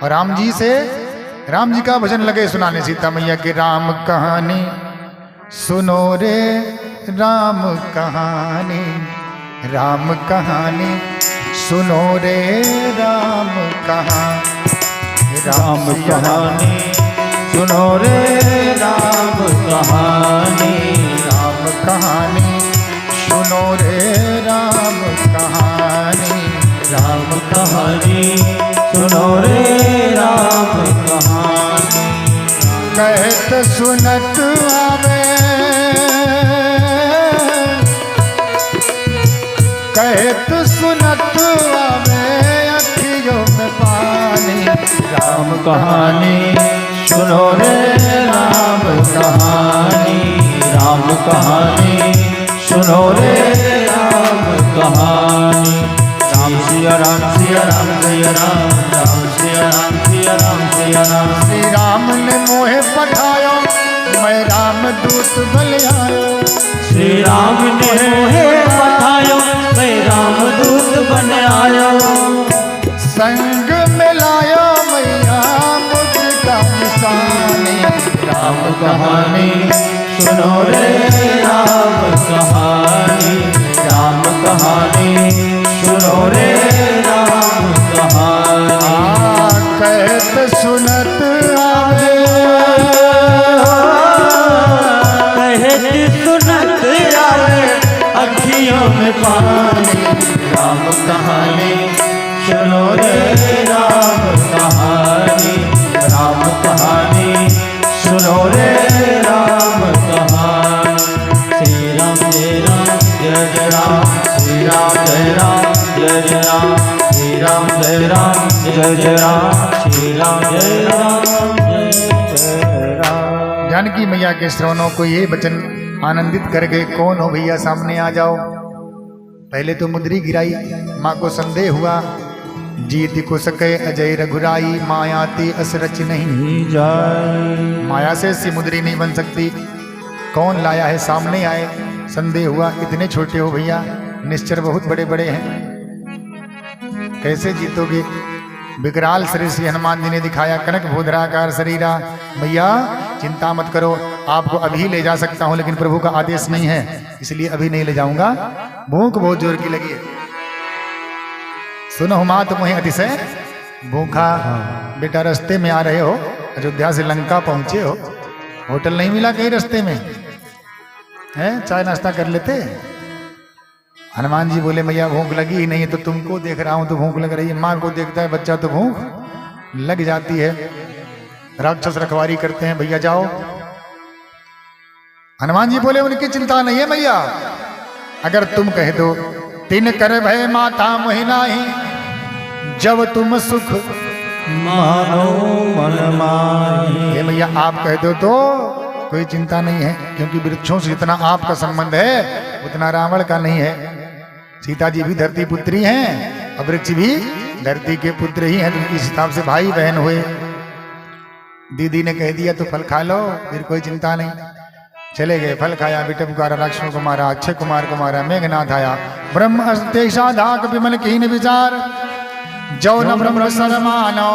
और राम जी का भजन लगे सुनाने सीता मैया की राम कहानी सुनो रे राम कहानी सुनो रे राम कहानी सुनो रे राम कहानी सुनो रे राम कहानी सुनो रे राम कहानी कहत सुनत आवे अखियों में पानी राम कहानी सुनो रे राम कहानी सुनो रे राम कहानी राम सिया राम सिया राम सिया राम राम सिया राम सिया राम सिया राम श्री राम ने मोहे पठायो मैं राम दूत बन आयो श्री राम ने मोहे पठायो मैं राम दूत बन आयो संग मिलायो मैया मुझका निशानी राम कहानी सुनो रे राम कहानी सुनो रे राम कहानी कहत सुनत आवे अखियों में पानी राम कहानी सुनो रे राम कहानी सुनो रे राम कहानी श्री राम जय राम जय जय राम श्री राम जय राम जय जय राम श्री राम जय राम जय जय राम श्री राम जय राम जय जय राम। जानकी मैया के श्रवणों को ये वचन आनंदित कर गए। कौन हो भैया, सामने आ जाओ। पहले तो मुद्री गिराई, माँ को संदेह हुआ। जीत को सके अजय रघुराई, मायाती असरच नहीं जाए। माया से ऐसी मुद्री नहीं बन सकती। कौन लाया है, सामने आए। संदेह हुआ, इतने छोटे हो भैया, निश्चर बहुत बड़े बड़े हैं, कैसे जीतोगे। विकराल शरीर से हनुमान जी ने दिखाया, कनक भोधराकार शरीरा। मैया चिंता मत करो, आपको अभी ले जा सकता हूं, लेकिन प्रभु का आदेश नहीं है, इसलिए अभी नहीं ले जाऊंगा। भूख बहुत जोर की लगी है। सुनो मात मोहे अतिशय भूखा। बेटा रास्ते में आ रहे हो, अयोध्या से लंका पहुंचे हो, होटल नहीं मिला कहीं रास्ते में है, चाय नाश्ता कर लेते। हनुमान जी बोले मैया भूख लगी ही नहीं है, तो तुमको देख रहा हूं तो भूख लग रही है। माँ को देखता है बच्चा तो भूख लग जाती है। राक्षस रखवारी करते हैं, भैया जाओ। हनुमान जी बोले उनकी चिंता नहीं है मैया, अगर तुम कह दो तिन कर भय माता मोहिनाही, जब तुम सुख मानो मन माही। ये मैया आप कह दो तो कोई चिंता नहीं है, क्योंकि वृक्षों से जितना आपका संबंध है उतना रावण का नहीं है। सीता जी भी धरती पुत्री हैं और वृक्ष भी धरती के पुत्र ही हैं, तो इस हिसाब से भाई बहन हुए। दीदी ने कह दिया तो फल खा लो, फिर कोई चिंता नहीं। चले गए, फल खाया, बिटप कुमारा, राक्षसों को मारा, अक्षय कुमार को मारा, मेघनाथ आया। ब्रह्म अस्तेषा धाक विमल कीन विचार, जो न ब्रह्म सरमानो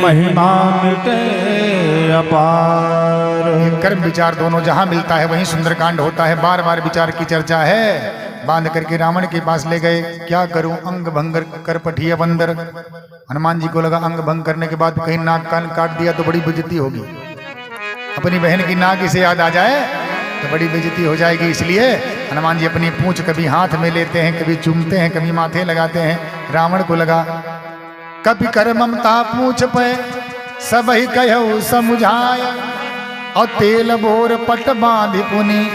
महिमा मिटे अपार। कर्म विचार दोनों जहां मिलता है वहीं सुंदरकांड होता है। बार बार विचार की चर्चा है। बांध करके रावण के पास ले गए, क्या करूं अंग भंग कर पठिया बंदर। हनुमान जी को लगा अंग भंग करने के बाद कहीं नाक कान काट दिया तो बड़ी बेइज्जती होगी, अपनी बहन की नाक इसे याद आ जाए तो बड़ी बेइज्जती हो जाएगी। इसलिए हनुमान जी अपनी पूंछ कभी हाथ में लेते हैं, कभी चूमते हैं, कभी माथे लगाते हैं। रावण को लगा कभी कर ममता पूंछ पे सब ही कहू समुझाय, और तेल बोर पट बांधी पुनी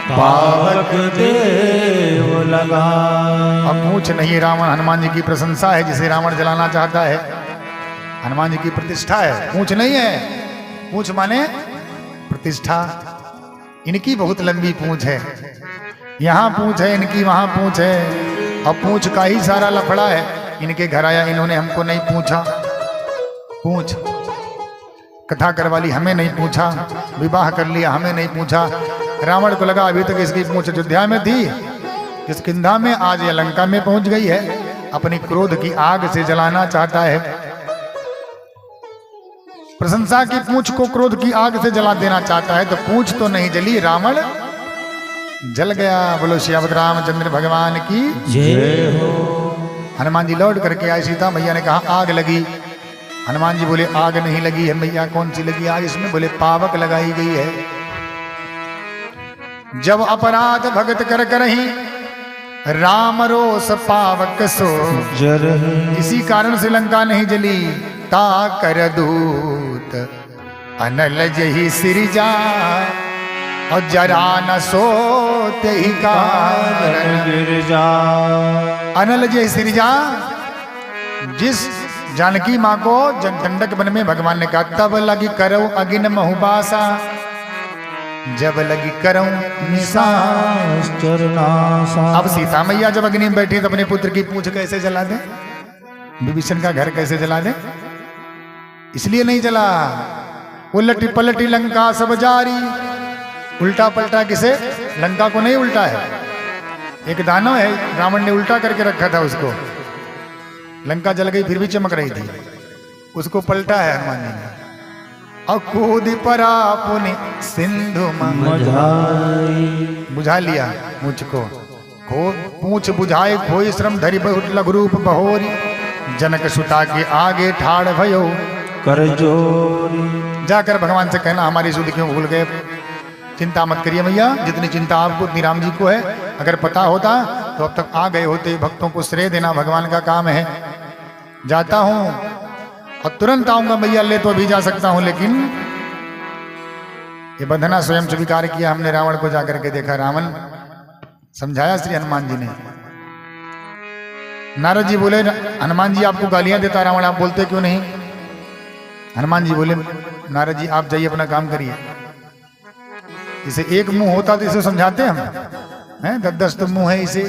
पावक देव लगा। अब पूंछ नहीं रावण, हनुमान जी की प्रशंसा है, जिसे रावण जलाना चाहता है। हनुमान जी की प्रतिष्ठा है, पूंछ नहीं है। पूंछ माने प्रतिष्ठा। इनकी बहुत लंबी पूंछ है, यहाँ पूंछ है इनकी, वहां पूंछ है, और पूंछ का ही सारा लफड़ा है। इनके घर आया, इन्होंने हमको नहीं पूछा। पूंछ कथा करवाली, हमें नहीं पूछा। विवाह कर लिया, हमें नहीं पूछा। रावण को लगा अभी तक इसकी पूंछ अयोध्या में थी, किष्किंधा में, आज ये लंका में पहुंच गई है। अपनी क्रोध की आग से जलाना चाहता है। प्रशंसा की पूंछ को क्रोध की आग से जला देना चाहता है, तो पूंछ तो नहीं जली, रावण जल गया। बोलो श्री रामचंद्र भगवान की जय हो। हनुमान जी लौट करके आए, सीता मैया ने कहा आग लगी। हनुमान जी बोले आग नहीं लगी है मैया, कौन सी लगी आग इसमें? बोले पावक लगाई गई है। जब अपराध भगत कर करही, राम रोष पावक सो जरहि। इसी कारण से लंका नहीं जली। ता कर दूत अनल जही सिरजा, और जरा न सोते ही कारण गिरजा। अनल जय सिरजा। जिस जानकी माँ को जनठंडक वन में भगवान ने कहा, तब लगी करऊ अगिन महुबासा, जब लगी करऊ निशास चरनासा। अब सीता मैया जब अग्नि में बैठी तो अपने पुत्र की पूंछ कैसे जला दे? विभीषण का घर कैसे जला दे? इसलिए नहीं जला। उलटी पलटी लंका सब जारी। उल्टा पलटा किसे? लंका को नहीं उल्टा है, एक दानव है, रावण ने उल्टा करके रखा था उसको। लंका जल गई फिर भी चमक रही थी, उसको पलटा है हनुमान जी ने। और कूद परा पुनि सिंधु मझाई। बुझा लिया मुझको, पूछ बुझाए खोई श्रम धरि बहुत लघु रूप बहोरी, जनक सुता के आगे ठाड़ भयो कर जोरी। जाकर भगवान से कहना हमारी सुध क्यों भूल गए? चिंता मत करिए मैया, जितनी चिंता आपको उतनी राम जी को है। अगर पता होता तो अब तक आ गए होते। भक्तों को श्रेय देना भगवान का काम है। जाता हूं और तुरंत आऊंगा मैया, ले तो अभी जा सकता हूं, लेकिन ये बंधना स्वयं स्वीकार किया हमने। रावण को जाकर के देखा, रावण समझाया श्री हनुमान जी ने। नारद जी बोले हनुमान जी आपको गालियां देता रावण, आप बोलते क्यों नहीं? हनुमान जी बोले नारद जी आप जाइए अपना काम करिए। इसे एक मुंह होता तो इसे समझाते हम हैं, 10 तो मुंह है इसे,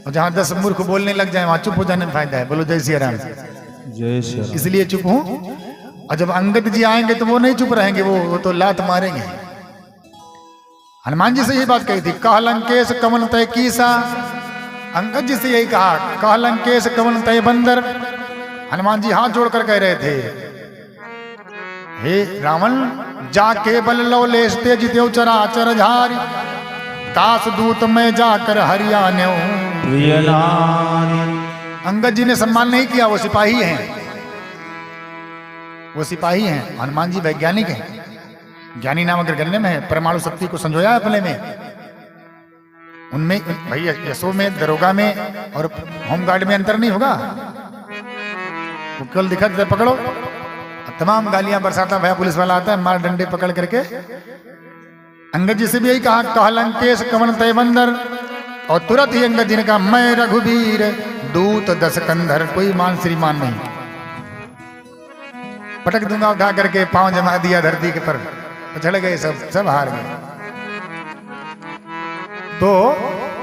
और जहां 10 मूर्ख बोलने लग जाए वहां चुप हो जाने में फायदा है। बोलो जय श्री राम। जय श्री राम। इसलिए चुप हूं। और जब अंगद जी आएंगे तो वो नहीं चुप रहेंगे, वो तो लात मारेंगे। हनुमान जी से यही बात कही थी, कह लंकेश कवन तय कीसा। अंगद जी से यही कहा, कह लंकेश कवन तय बंदर। हनुमान जी हाथ जोड़कर कह रहे थे, हे रावण जाके बल लो लेसते जितेऊ चराचर झारी, तास दूत में जाकर हरियाने। प्रिय नारी। अंगद जी ने सम्मान नहीं किया, वो सिपाही हैं, वो सिपाही हैं। हनुमान जी वैज्ञानिक हैं, ज्ञानी नाम अगर गन्ने में है, परमाणु शक्ति को संजोया अपने में। उनमें भाई यशो में, दरोगा में और होमगार्ड में अंतर नहीं होगा। वो केवल दिखा देता पकड़ो, तमाम गालियां बरसाता भया पुलिस वाला आता है, मार डंडे पकड़ करके। अंगद जी से भी यही कहा, कह लंकेश कवन तय बंदर। और तुरंत ही अंगद जी ने कहा, मैं रघुवीर दूत 10 कंधर। कोई मान श्रीमान नहीं, पटक दूंगा उठा करके, पांव जमा दिया धरती के पर, चढ़ गए सब हार गए। तो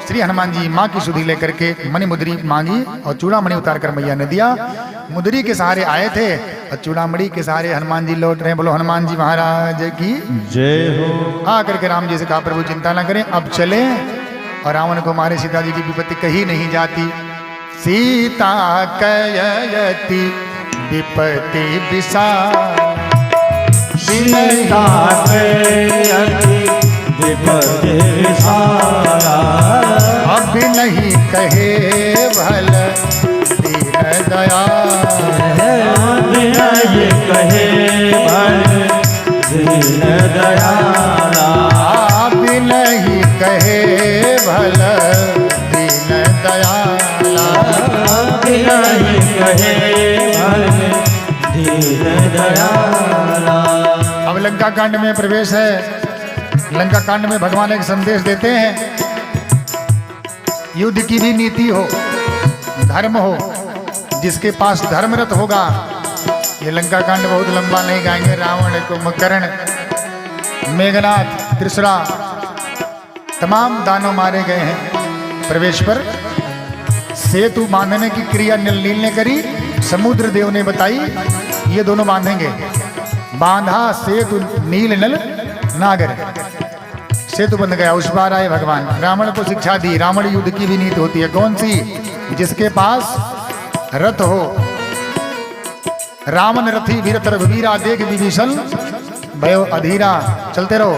श्री हनुमान जी माँ की सुधि लेकर के मणि मुद्री मांगी और चूड़ामणि उतार कर मैया ने दिया। मुद्री के सहारे आए थे और चूड़ामणि के सहारे हनुमान जी लौट रहे हैं। बोलो हनुमान जी महाराज की जय हो। आकर के राम जी से कहा, प्रभु चिंता ना करें, अब चले और रावण को मारे। सीता जी की विपत्ति कही नहीं जाती। सीता कयति विपत्ति विशाल, सीता कयति विपत्ति विशाला। अब नहीं कहे भल दीन दयाल, अब नहीं कहे भल दीन दयाला। अब नहीं कहे भल दीन दयाला, अब नहीं कहे भल दीन दयाला। अब लंका कांड में प्रवेश है। लंका कांड में भगवान एक संदेश देते हैं, युद्ध की भी नीति हो, धर्म हो, जिसके पास धर्मरथ होगा। ये लंका कांड बहुत लंबा नहीं गाएंगे। रावण, कुंभकर्ण, मेघनाथ, त्रिशुरा, तमाम दानव मारे गए हैं। प्रवेश पर सेतु बांधने की क्रिया नील ने करी, समुद्र देव ने बताई, ये दोनों बांधेंगे। बांधा सेतु नील नल नागर, सेतु बंध गया। उस बार आए भगवान, रावण को शिक्षा दी। रावण युद्ध की भी नीति होती है, कौन सी? जिसके पास रथ हो। रावण रथी वीरतर वीरा देख विभीषण भयो अधीरा। चलते रहो।